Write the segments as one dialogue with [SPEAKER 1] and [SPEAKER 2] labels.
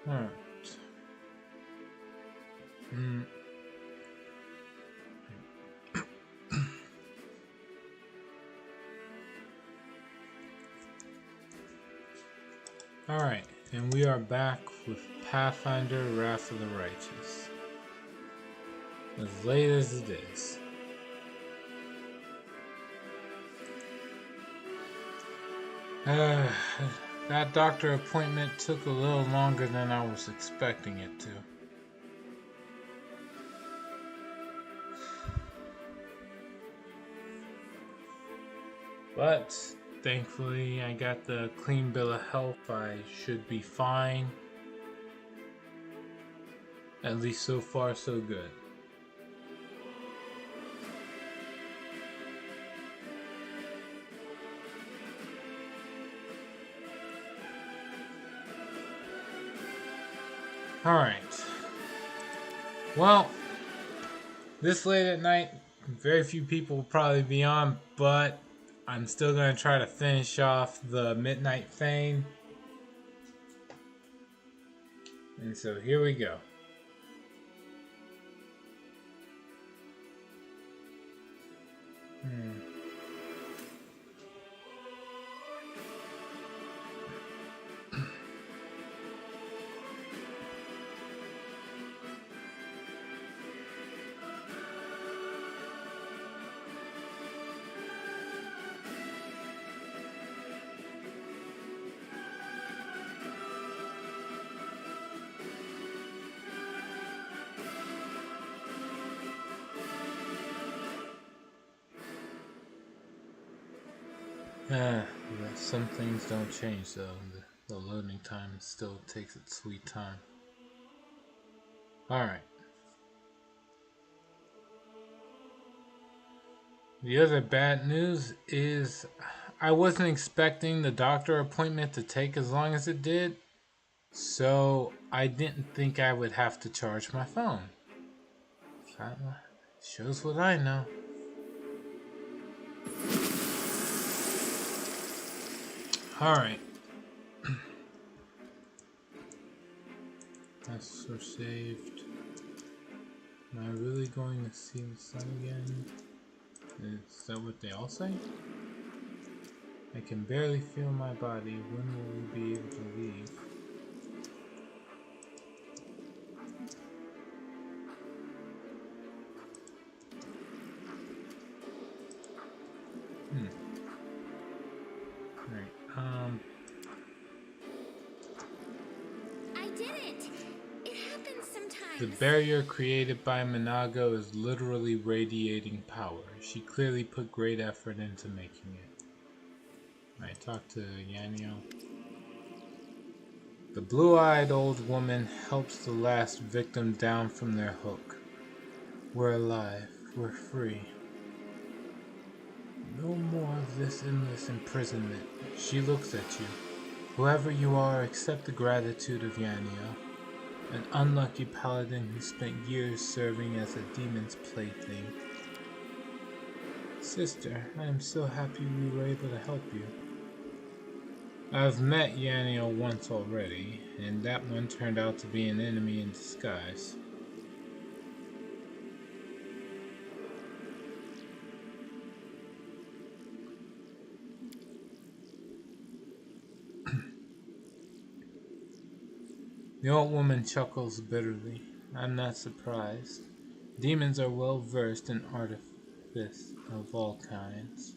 [SPEAKER 1] Alright. Alright, and we are back with Pathfinder Wrath of the Righteous. As late as it is. That doctor appointment took a little longer than I was expecting it to. But thankfully I got the clean bill of health. I should be fine. At least so far so good. Alright. Well, this late at night, very few people will probably be on, but I'm still going to try to finish off the Midnight Thane. And so here we go. Some things don't change though. The loading time still takes its sweet time. Alright. The other bad news is I wasn't expecting the doctor appointment to take as long as it did, so I didn't think I would have to charge my phone. That shows what I know. Alright. That's so saved. Am I really going to see the sun again? Is that what they all say? I can barely feel my body. When will we be able to leave?
[SPEAKER 2] I did it! It happens sometimes.
[SPEAKER 1] The barrier created by Minago is literally radiating power. She clearly put great effort into making it. I talked to Yanio. The blue-eyed old woman helps the last victim down from their hook. We're alive. We're free. No more of this endless imprisonment. She looks at you. Whoever you are, accept the gratitude of Yanio, an unlucky paladin who spent years serving as a demon's plaything. Sister, I am so happy we were able to help you. I've met Yanio once already, and that one turned out to be an enemy in disguise. The old woman chuckles bitterly. I'm not surprised. Demons are well versed in artifice of all kinds,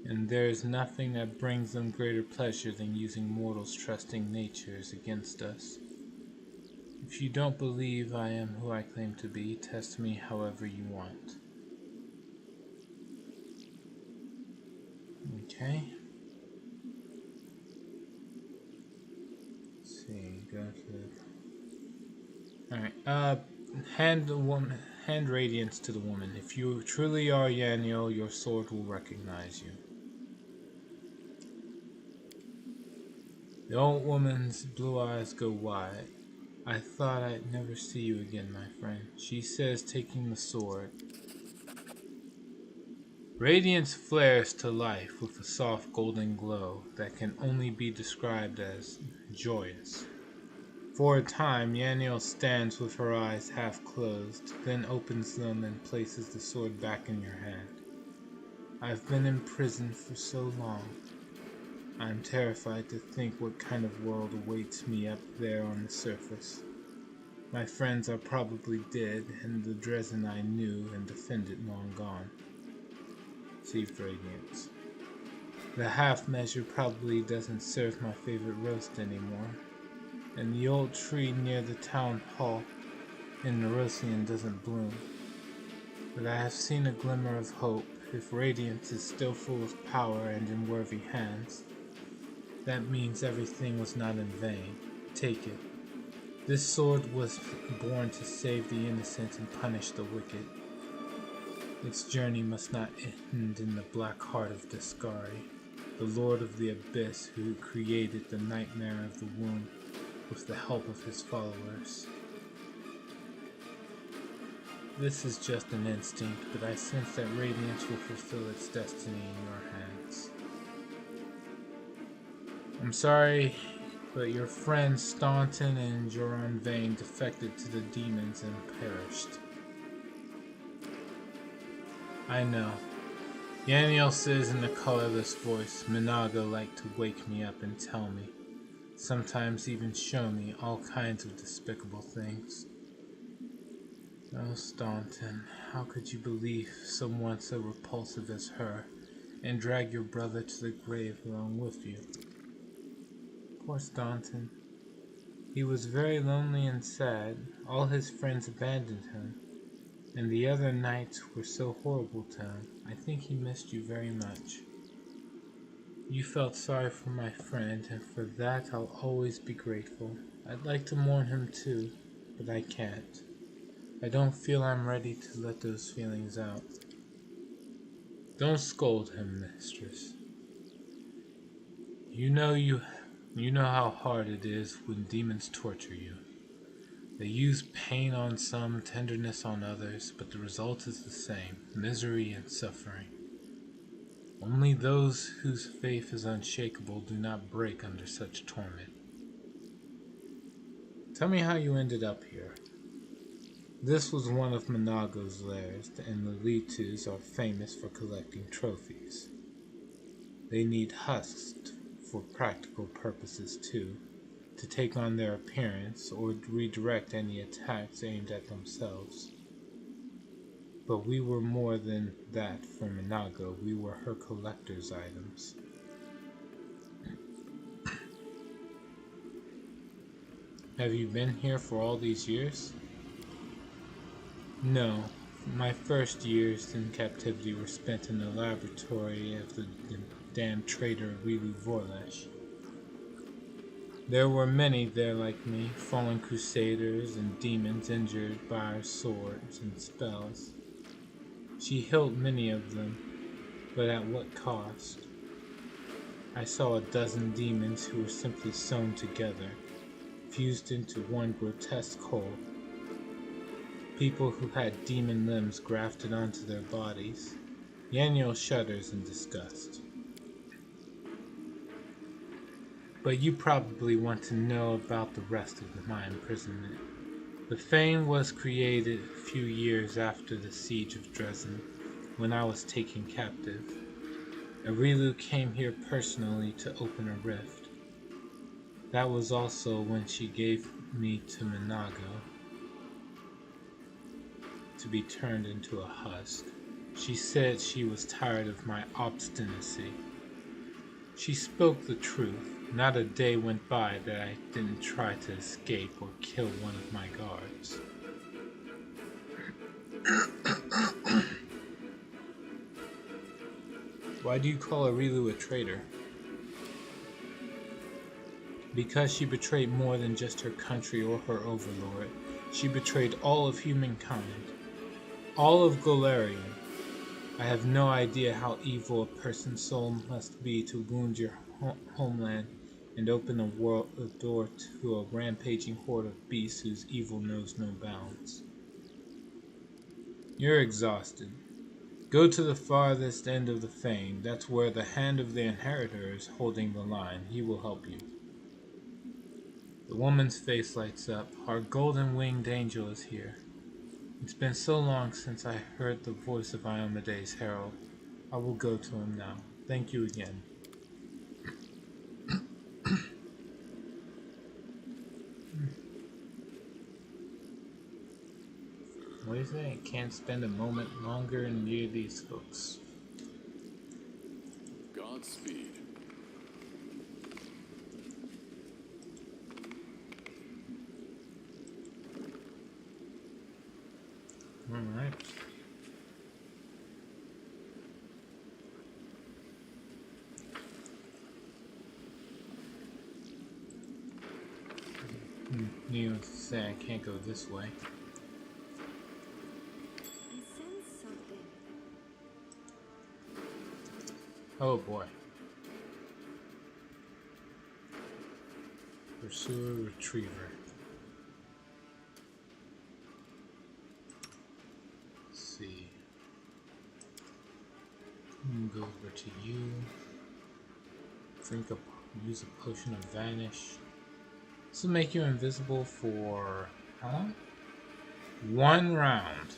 [SPEAKER 1] and there is nothing that brings them greater pleasure than using mortals' trusting natures against us. If you don't believe I am who I claim to be, test me however you want. Okay. Let's see, go to... Alright, hand radiance to the woman. If you truly are Yanio, your sword will recognize you. The old woman's blue eyes go wide. I thought I'd never see you again, my friend, she says, taking the sword. Radiance flares to life with a soft golden glow that can only be described as joyous. For a time, Yaniel stands with her eyes half closed, then opens them and places the sword back in your hand. I've been in prison for so long. I'm terrified to think what kind of world awaits me up there on the surface. My friends are probably dead, and the Dresden I knew and defended long gone. Received radiance. The half measure probably doesn't serve my favorite roast anymore, and the old tree near the town hall in Nerosian doesn't bloom. But I have seen a glimmer of hope. If radiance is still full of power and in worthy hands, that means everything was not in vain. Take it. This sword was born to save the innocent and punish the wicked. Its journey must not end in the black heart of Dascari, the Lord of the Abyss who created the nightmare of the womb with the help of his followers. This is just an instinct, but I sense that Radiance will fulfill its destiny in your hands. I'm sorry, but your friends Staunton and Joran Vane defected to the demons and perished. I know. Yaniel says in a colorless voice, Minaga liked to wake me up and tell me, sometimes even show me all kinds of despicable things. Oh, Staunton, how could you believe someone so repulsive as her and drag your brother to the grave along with you? Poor Staunton. He was very lonely and sad. All his friends abandoned him, and the other nights were so horrible to him. I think he missed you very much. You felt sorry for my friend, and for that I'll always be grateful. I'd like to mourn him too, but I can't. I don't feel I'm ready to let those feelings out. Don't scold him, mistress. You know how hard it is when demons torture you. They use pain on some, tenderness on others, but the result is the same, misery and suffering. Only those whose faith is unshakable do not break under such torment. Tell me how you ended up here. This was one of Minaga's lairs, and the Litus are famous for collecting trophies. They need husks for practical purposes too, to take on their appearance or redirect any attacks aimed at themselves. But we were more than that for Minaga. We were her collector's items. Have you been here for all these years? No. My first years in captivity were spent in the laboratory of the damned traitor Rilu Vorlesh. There were many there like me, fallen crusaders and demons injured by our swords and spells. She healed many of them, but at what cost? I saw a dozen demons who were simply sewn together, fused into one grotesque whole. People who had demon limbs grafted onto their bodies. Yaniel shudders in disgust. But you probably want to know about the rest of my imprisonment. The Fane was created a few years after the siege of Dresden, when I was taken captive. Arilu came here personally to open a rift. That was also when she gave me to Minago to be turned into a husk. She said she was tired of my obstinacy. She spoke the truth. Not a day went by that I didn't try to escape or kill one of my guards. Why do you call Arilu a traitor? Because she betrayed more than just her country or her overlord. She betrayed all of humankind. All of Golarion. I have no idea how evil a person's soul must be to wound your homeland and open a door to a rampaging horde of beasts whose evil knows no bounds. You're exhausted. Go to the farthest end of the Fane. That's where the hand of the Inheritor is holding the line. He will help you. The woman's face lights up. Our golden winged angel is here. It's been so long since I heard the voice of Iomede's herald. I will go to him now. Thank you again. What do you say? I can't spend a moment longer near these folks.
[SPEAKER 3] Godspeed.
[SPEAKER 1] Alright. Needless to say, I can't go this way.
[SPEAKER 2] I sense something.
[SPEAKER 1] Oh boy. Pursuer retriever. Let's see. Go over to you. Use a potion of vanish. This will make you invisible for how long? 1 round.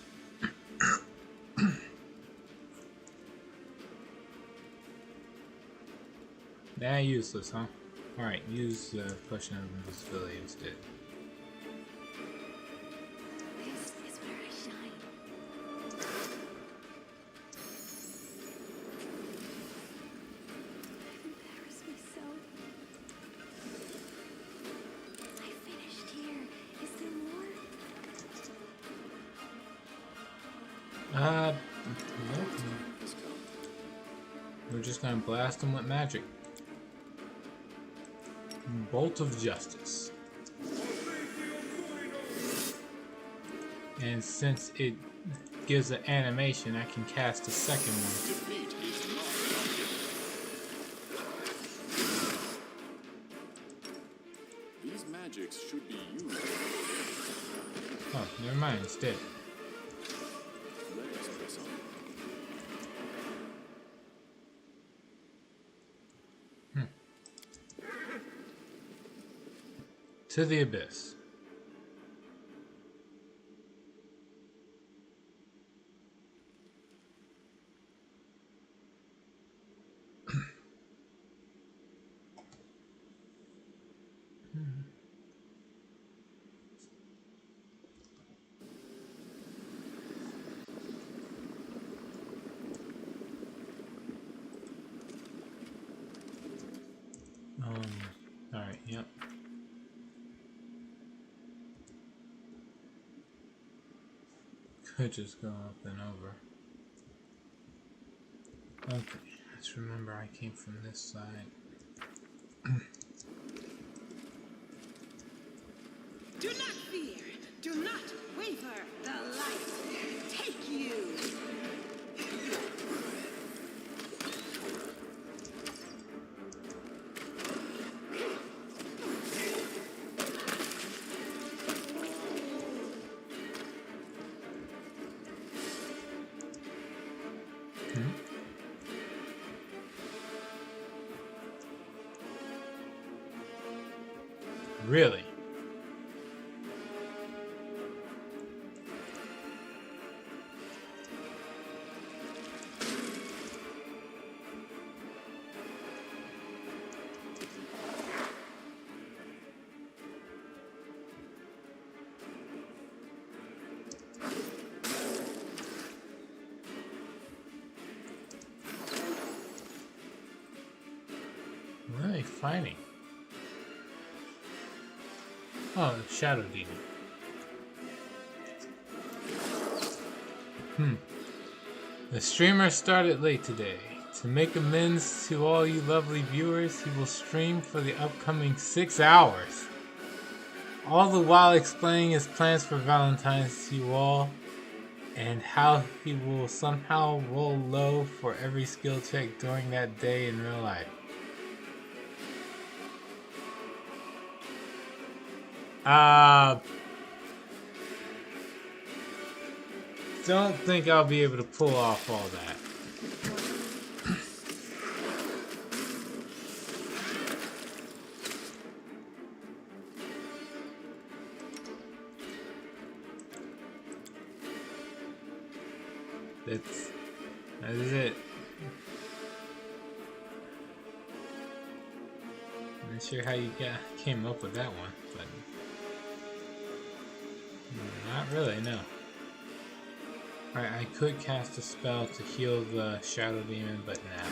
[SPEAKER 1] Nah, useless, huh? Alright, use the potion of invisibility instead.
[SPEAKER 2] This is where I shine. I've embarrassed myself. I finished here. Is there more?
[SPEAKER 1] Nope. We're just gonna blast them with magic. Bolt of Justice. And since it gives an animation, I can cast a second one.
[SPEAKER 3] Defeat is not optional. These magics should be used.
[SPEAKER 1] Oh, never mind, it's dead.
[SPEAKER 3] Let us press on.
[SPEAKER 1] To the abyss. Alright, yep. Could just go up and over. Okay, let's remember I came from this side.
[SPEAKER 4] Do not fear. Do not waver. The light take you.
[SPEAKER 1] Really? What are they fighting? Oh, Shadow Demon. The streamer started late today. To make amends to all you lovely viewers, he will stream for the upcoming 6 hours. All the while explaining his plans for Valentine's to you all, and how he will somehow roll low for every skill check during that day in real life. Don't think I'll be able to pull off all that. That is it. I'm not sure how you came up with that one, but not really, no. Alright, I could cast a spell to heal the Shadow Demon, but nah.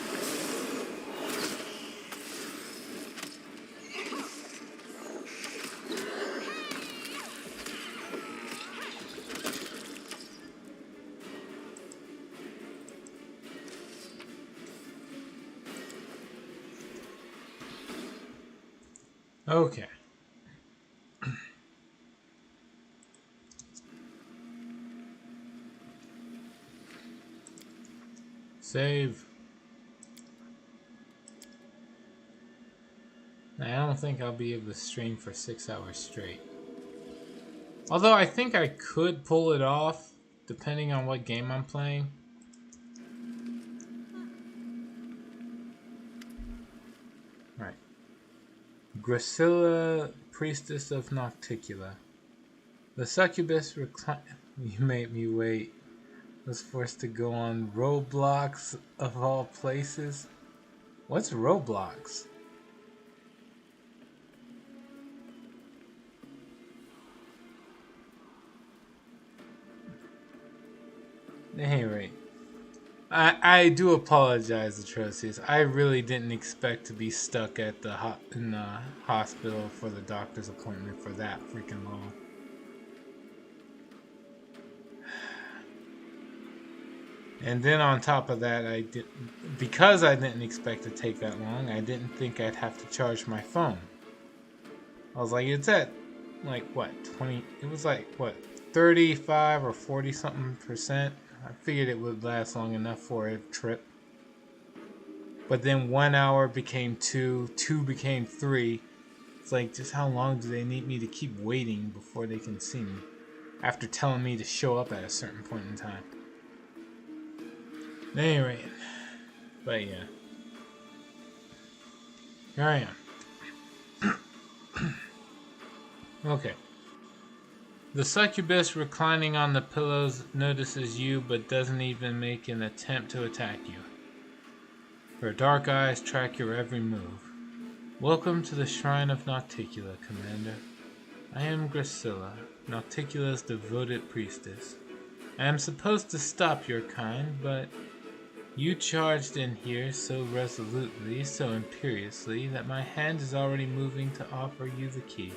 [SPEAKER 1] Okay. Save. I don't think I'll be able to stream for 6 hours straight. Although I think I could pull it off, depending on what game I'm playing. Alright. Gracilla, Priestess of Nocticula. The succubus You made me wait. Was forced to go on Roblox of all places. What's Roblox? Anyway, I do apologize, Atrocious. I really didn't expect to be stuck at in the hospital for the doctor's appointment for that freaking long. And then on top of that, because I didn't expect to take that long, I didn't think I'd have to charge my phone. I was like, it's at like what, 20? It was like what, 35 or 40 something percent. I figured it would last long enough for a trip. But then 1 hour became 2, 2 became 3. It's like, just how long do they need me to keep waiting before they can see me? After telling me to show up at a certain point in time. Anyway, but yeah. Here I am. Okay. The succubus reclining on the pillows notices you but doesn't even make an attempt to attack you. Her dark eyes track your every move. Welcome to the Shrine of Nocticula, Commander. I am Gracilla, Nocticula's devoted priestess. I am supposed to stop your kind, but you charged in here so resolutely, so imperiously, that my hand is already moving to offer you the key.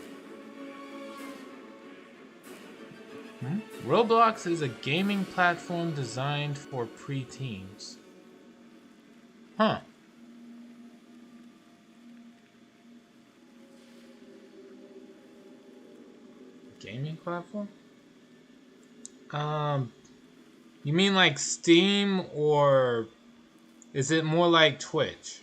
[SPEAKER 1] Roblox is a gaming platform designed for preteens. Huh. Gaming platform? You mean like Steam, or is it more like Twitch?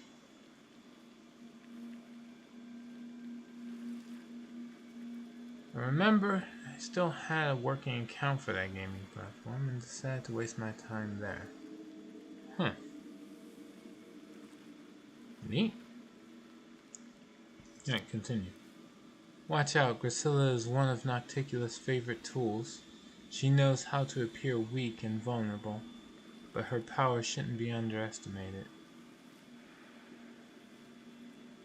[SPEAKER 1] Remember, I still had a working account for that gaming platform and decided to waste my time there. Huh. Neat. Alright, continue. Watch out, Gracilla is one of Nocticula's favorite tools. She knows how to appear weak and vulnerable, but her power shouldn't be underestimated.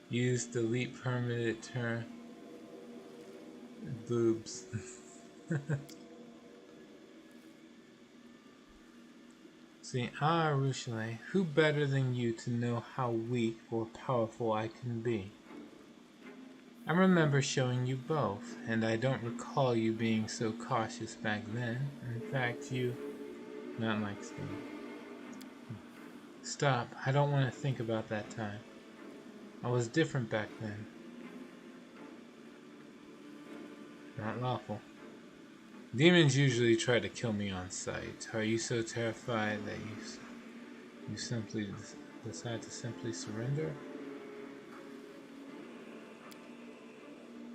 [SPEAKER 1] Use delete permitted turn boobs. See, Rushale, who better than you to know how weak or powerful I can be? I remember showing you both, and I don't recall you being so cautious back then. In fact, not like Steve. Stop, I don't want to think about that time. I was different back then. Not lawful. Demons usually try to kill me on sight. Are you so terrified that you simply decide to simply surrender?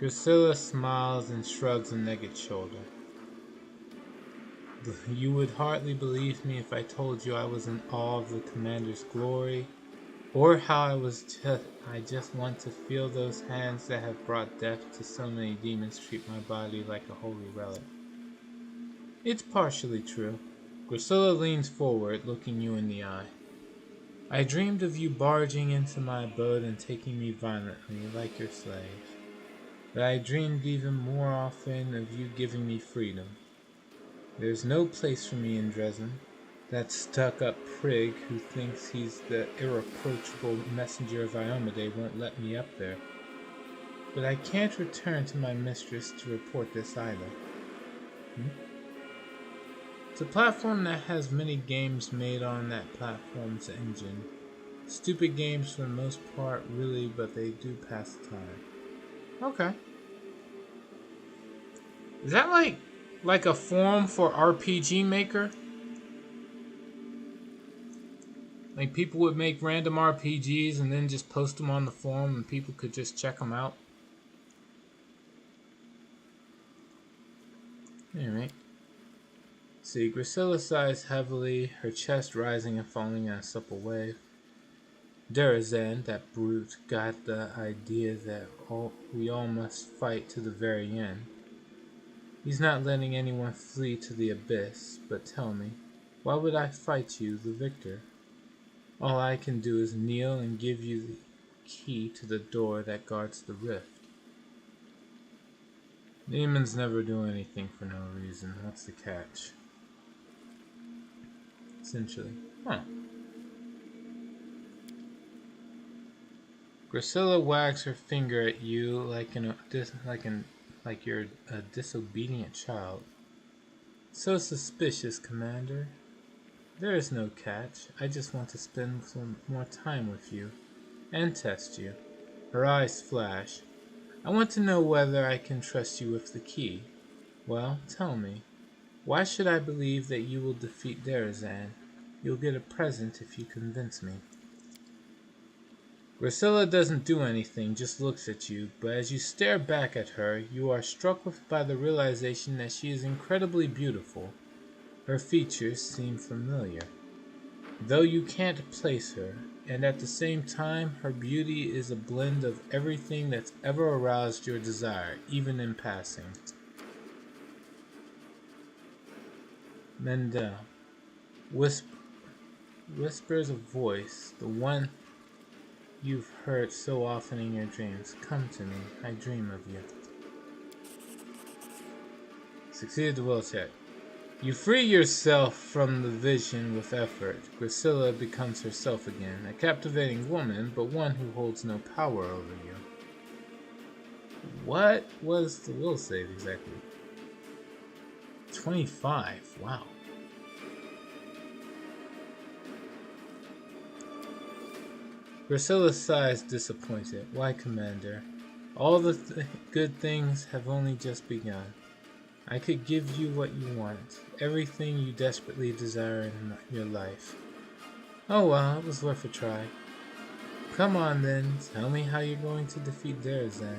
[SPEAKER 1] Gracilla smiles and shrugs a naked shoulder. You would hardly believe me if I told you I was in awe of the commander's glory, or how I just want to feel those hands that have brought death to so many demons treat my body like a holy relic. It's partially true. Grisilla leans forward, looking you in the eye. I dreamed of you barging into my abode and taking me violently, like your slave. But I dreamed even more often of you giving me freedom. There's no place for me in Dresden. That stuck-up prig who thinks he's the irreproachable messenger of Iomade won't let me up there. But I can't return to my mistress to report this either. It's a platform that has many games made on that platform's engine. Stupid games for the most part, really, but they do pass the time. Okay. Is that like a forum for RPG Maker? Like people would make random RPGs and then just post them on the forum and people could just check them out? Alright. See, Grisilla sighs heavily, her chest rising and falling in a supple wave. Derazan, that brute, got the idea that we all must fight to the very end. He's not letting anyone flee to the abyss, but tell me, why would I fight you, the victor? All I can do is kneel and give you the key to the door that guards the rift. Demons never do anything for no reason. What's the catch? Essentially. Huh. Grisilla wags her finger at you like you're a disobedient child. So suspicious, Commander. There is no catch. I just want to spend some more time with you and test you. Her eyes flash. I want to know whether I can trust you with the key. Well, tell me. Why should I believe that you will defeat Derazan? You'll get a present if you convince me. Grisilla doesn't do anything, just looks at you, but as you stare back at her, you are struck by the realization that she is incredibly beautiful. Her features seem familiar, though you can't place her, and at the same time, her beauty is a blend of everything that's ever aroused your desire, even in passing. Mendel whispers a voice, the one you've heard so often in your dreams. Come to me, I dream of you. Succeeded the will check. You free yourself from the vision with effort. Grisilla becomes herself again, a captivating woman, but one who holds no power over you. What was the will save exactly? 25. Wow. Grisilla sighs disappointed. Why, Commander? All the good things have only just begun. I could give you what you want, everything you desperately desire in your life. Oh well, it was worth a try. Come on then, tell me how you're going to defeat Derazan.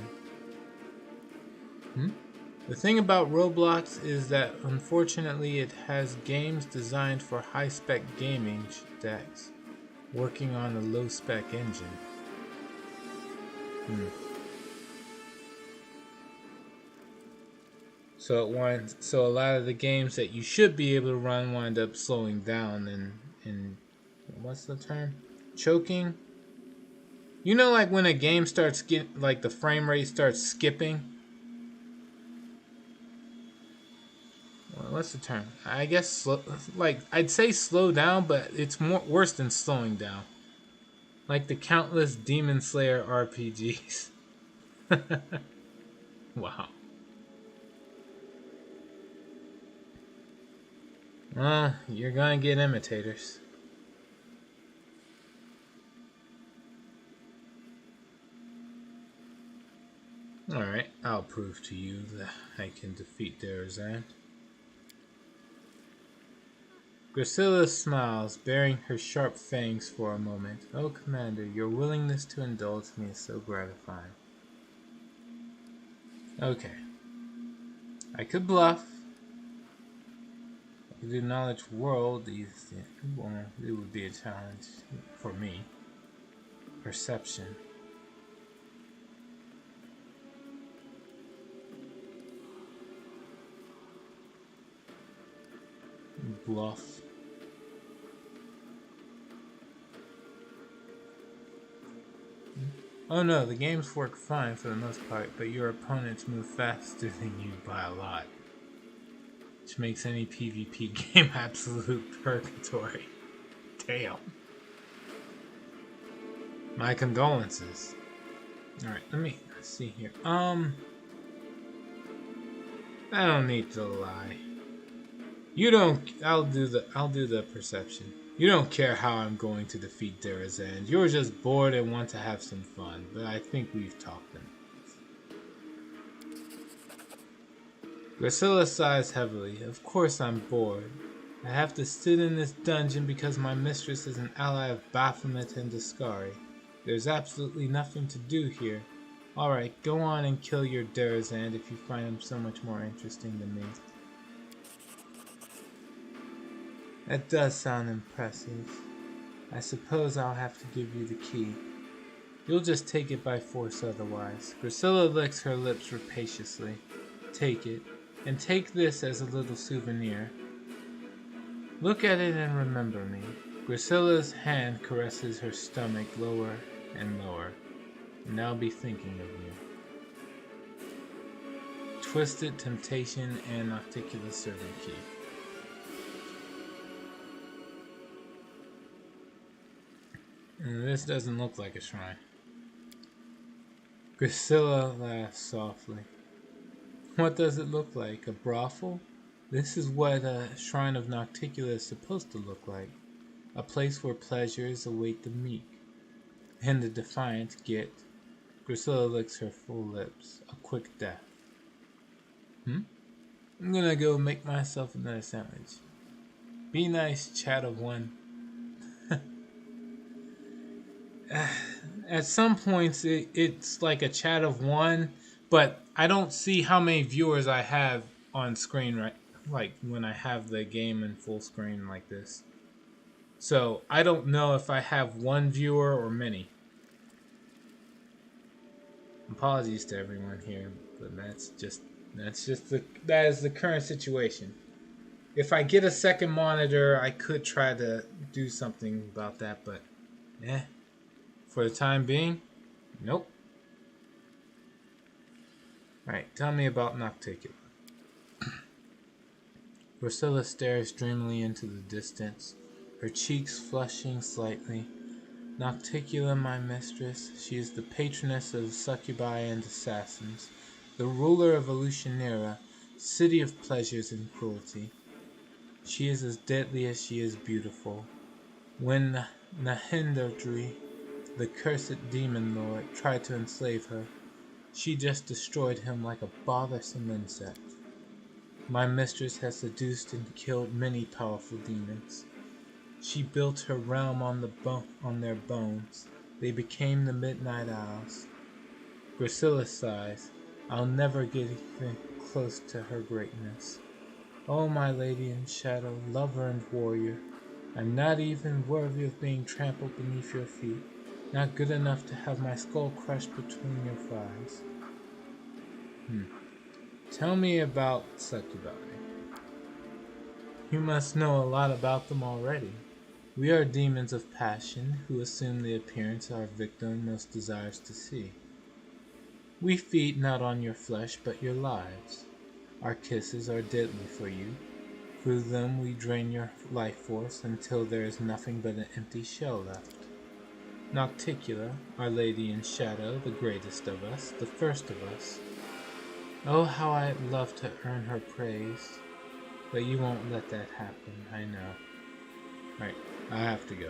[SPEAKER 1] The thing about Roblox is that unfortunately it has games designed for high-spec gaming decks, working on a low-spec engine. So a lot of the games that you should be able to run wind up slowing down and what's the term? Choking. You know, like when a game starts like the frame rate starts skipping. Well, what's the term? I guess slow, like I'd say slow down, but it's worse than slowing down. Like the countless Demon Slayer RPGs. Wow. Well, you're gonna get imitators. Alright, I'll prove to you that I can defeat Derazan. Grisilla smiles, baring her sharp fangs for a moment. Oh, Commander, your willingness to indulge me is so gratifying. Okay. I could bluff. I could do knowledge world. Well, it would be a challenge for me. Perception. bluff. Oh no, the games work fine for the most part, but your opponents move faster than you by a lot. Which makes any PvP game absolute purgatory. Damn. My condolences. Alright, let's see here. I don't need to lie. You don't. I'll do the perception. You don't care how I'm going to defeat Derazand. You're just bored and want to have some fun. But I think we've talked enough. Grisilla sighs heavily. Of course I'm bored. I have to sit in this dungeon because my mistress is an ally of Baphomet and Dascari. There's absolutely nothing to do here. Alright, go on and kill your Derazand if you find him so much more interesting than me. That does sound impressive. I suppose I'll have to give you the key. You'll just take it by force otherwise. Grisilla licks her lips rapaciously. Take it, and take this as a little souvenir. Look at it and remember me. Grisilla's hand caresses her stomach lower and lower, and I'll be thinking of you. Twisted Temptation and Nocticula Servant Key. And this doesn't look like a shrine. Grisilla laughs softly. What does it look like? A brothel? This is what a shrine of Nocticula is supposed to look like. A place where pleasures await the meek. And the defiant get. Grisilla licks her full lips. A quick death. I'm gonna go make myself another sandwich. Be nice, chat of one. At some points it's like a chat of one, but I don't see how many viewers I have on screen, right? Like when I have the game in full screen like this. So I don't know if I have one viewer or many. Apologies to everyone here, but that is the current situation. If I get a second monitor, I could try to do something about that, but for the time being, nope. Alright, tell me about Nocticula. Grisilla stares dreamily into the distance, her cheeks flushing slightly. Nocticula, my mistress, she is the patroness of succubi and assassins, the ruler of Elutionera, city of pleasures and cruelty. She is as deadly as she is beautiful. When Nahindodri, the cursed demon lord, tried to enslave her, she just destroyed him like a bothersome insect. My mistress has seduced and killed many powerful demons. She built her realm on their bones. They became the Midnight Owls. Grisilla sighs. I'll never get even close to her greatness. Oh, my lady in shadow, lover and warrior, I'm not even worthy of being trampled beneath your feet. Not good enough to have my skull crushed between your thighs. Tell me about succubi. You must know a lot about them already. We are demons of passion who assume the appearance our victim most desires to see. We feed not on your flesh but your lives. Our kisses are deadly for you. Through them we drain your life force until there is nothing but an empty shell left. Nocticula, our lady in shadow, the greatest of us, the first of us. Oh, how I'd love to earn her praise. But you won't let that happen, I know. Right, I have to go.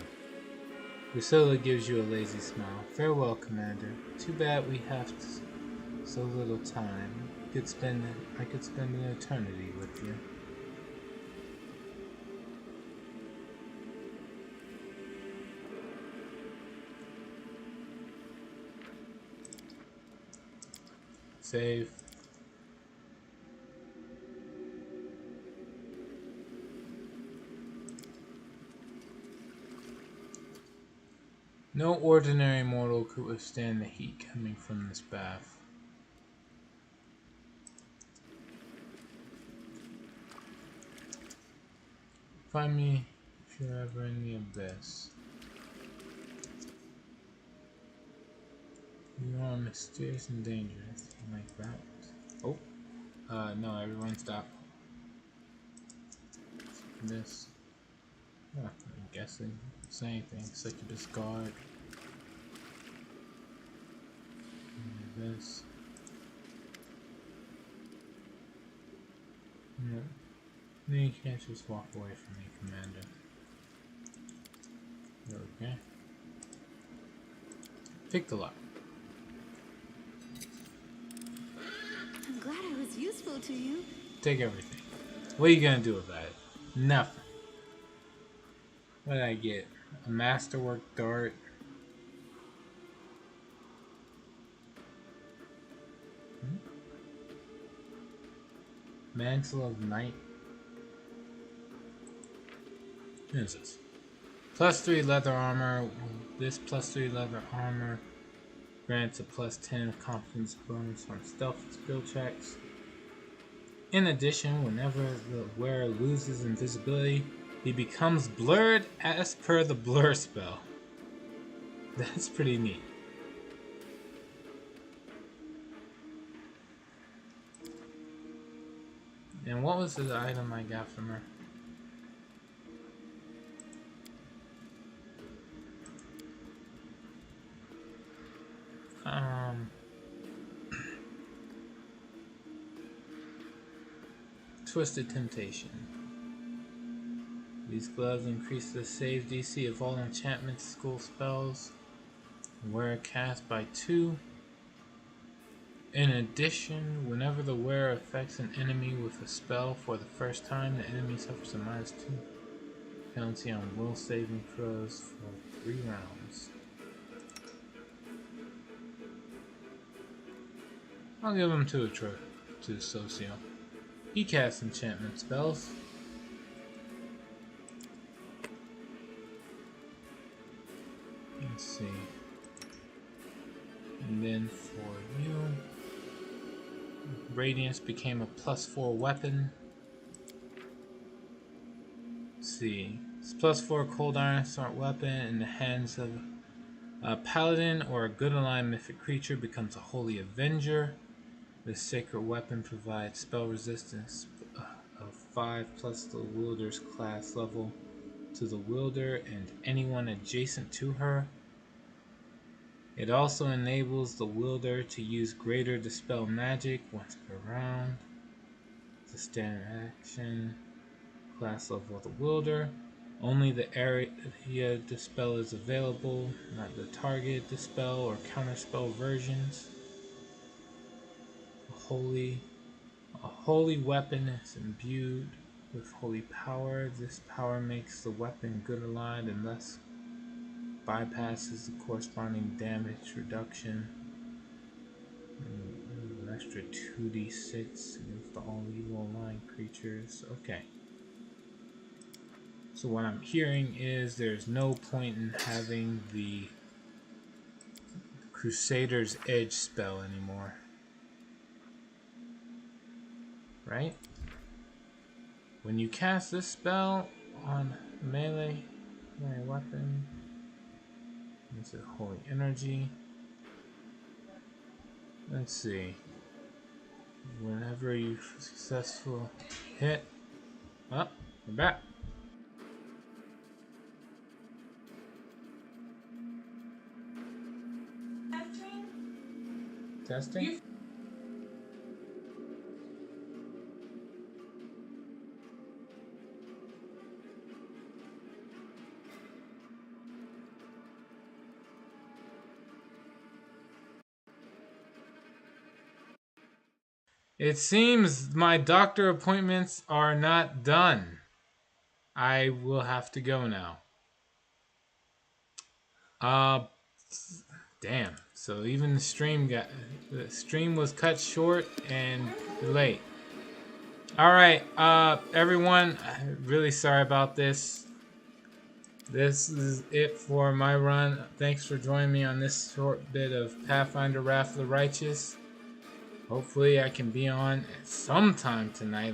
[SPEAKER 1] Grisilla gives you a lazy smile. Farewell, Commander. Too bad we have so little time. I could spend an eternity with you. Save. No ordinary mortal could withstand the heat coming from this bath. Find me if you're ever in the abyss. You are mysterious and dangerous. Like that. Oh. No, everyone stop. This. Oh, I'm guessing. Say anything. Succubus guard. And this. No. No, you can't just walk away from me, Commander. Okay. Pick the lock.
[SPEAKER 2] I'm glad I was useful to you.
[SPEAKER 1] Take everything. What are you gonna do about it? Nothing. What did I get? A masterwork dart. Mantle of Night. What is this? +3 leather armor. This +3 leather armor grants a +10 confidence bonus on stealth skill checks. In addition, whenever the wearer loses invisibility, he becomes blurred as per the blur spell. That's pretty neat. And what was the item I got from her? Twisted Temptation. These gloves increase the save DC of all enchantment school spells. Wearer cast by 2. In addition, whenever the wearer affects an enemy with a spell for the first time, the enemy suffers a -2 penalty on will saving throws for 3 rounds. I'll give him to Socio. He casts enchantment spells. Let's see. And then for you, Radiance became a +4 weapon. Let's see. It's +4 cold iron assault weapon in the hands of a paladin or a good aligned mythic creature becomes a holy avenger. This sacred weapon provides spell resistance of 5 plus the wielder's class level to the wielder and anyone adjacent to her. It also enables the wielder to use greater dispel magic once per round. It's a standard action. Class level of the wielder. Only the area dispel is available, not the target dispel or counterspell versions. A holy weapon is imbued with holy power. This power makes the weapon good aligned and thus bypasses the corresponding damage reduction. An extra 2d6 against all evil aligned creatures. Okay. So what I'm hearing is there's no point in having the Crusader's Edge spell anymore. Right? When you cast this spell on melee weapon, it's a holy energy. Let's see. Whenever you successful hit, we're back. Testing. It seems my doctor appointments are not done. I will have to go now. Damn. So even the stream was cut short and late. All right, everyone. Really sorry about this. This is it for my run. Thanks for joining me on this short bit of Pathfinder: Wrath of the Righteous. Hopefully I can be on sometime tonight or